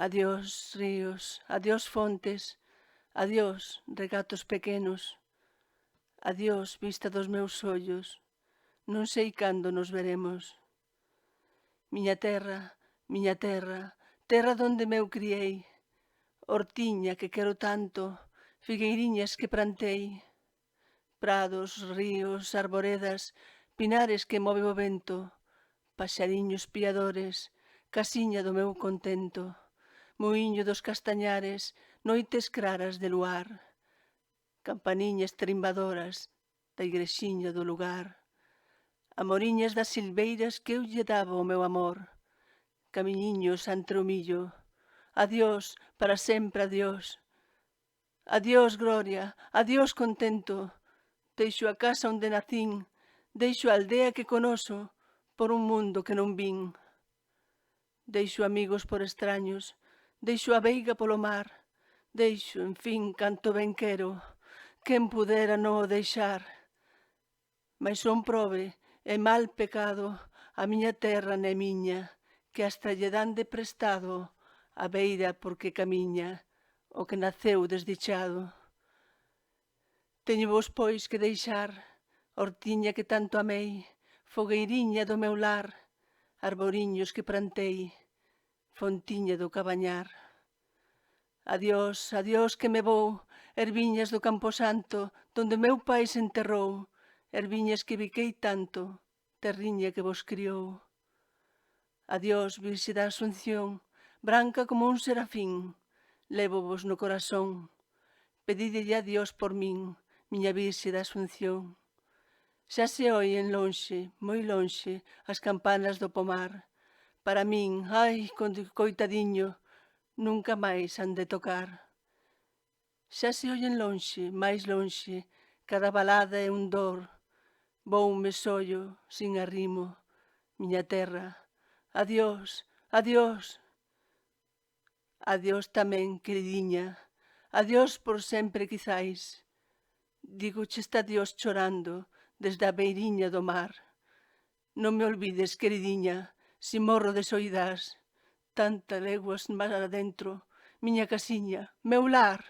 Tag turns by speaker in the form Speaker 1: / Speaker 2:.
Speaker 1: Adiós ríos, adiós fontes, adiós regatos pequenos, adiós vista dos meus ollos, non sei cando nos veremos. Miña terra, terra donde meu criei, hortiña que quero tanto, figueiriñas que plantei, prados, ríos, arboredas, pinares que move o vento, paxariños piadores, casiña do meu contento, muiño dos castañares, noites claras de luar, campaniñas trimbadoras da igrexiña do lugar, amoriñas das silveiras que eu lle daba o meu amor, camiñiños entre o millo, adiós, para sempre adiós, adiós gloria, adiós contento, deixo a casa onde nacín, deixo a aldea que conoso, por un mundo que non vin. Deixo amigos por extraños, deixo a veiga polo mar, deixo, en fin, canto ben quero, quen pudera non o deixar. Mais son probe e mal pecado, a miña terra non é miña, que hasta lle dan de prestado a beira porque camiña, o que naceu desdichado. Teño vos, pois, que deixar, hortiña que tanto amei, fogueiriña do meu lar, arboriños que plantei, fontiña do cabañar. Adiós, adiós que me vou, erviñas do camposanto, donde meu pai se enterrou, erviñas que biquei tanto, terriña que vos criou. Adiós, Virxe da Asunción, branca como un serafín, lévovos no corazón, pedidelle a Dios por min, miña Virxe da Asunción. Xa se oyen lonxe, moi lonxe, as campanas do pomar. Para min, ai, coitadiño, nunca máis han de tocar. Xa se oyen lonxe, máis lonxe, cada balada é un dor. Voume sollo, sin arrimo, miña terra. Adiós, adiós. Adiós tamén, queridiña. Adiós por sempre, quizáis. Dígoche está Dios chorando desde a beiriña do mar. Non me olvides, queridiña, si morro de soidás. Tanta leguas mar adentro, miña casiña, meu lar.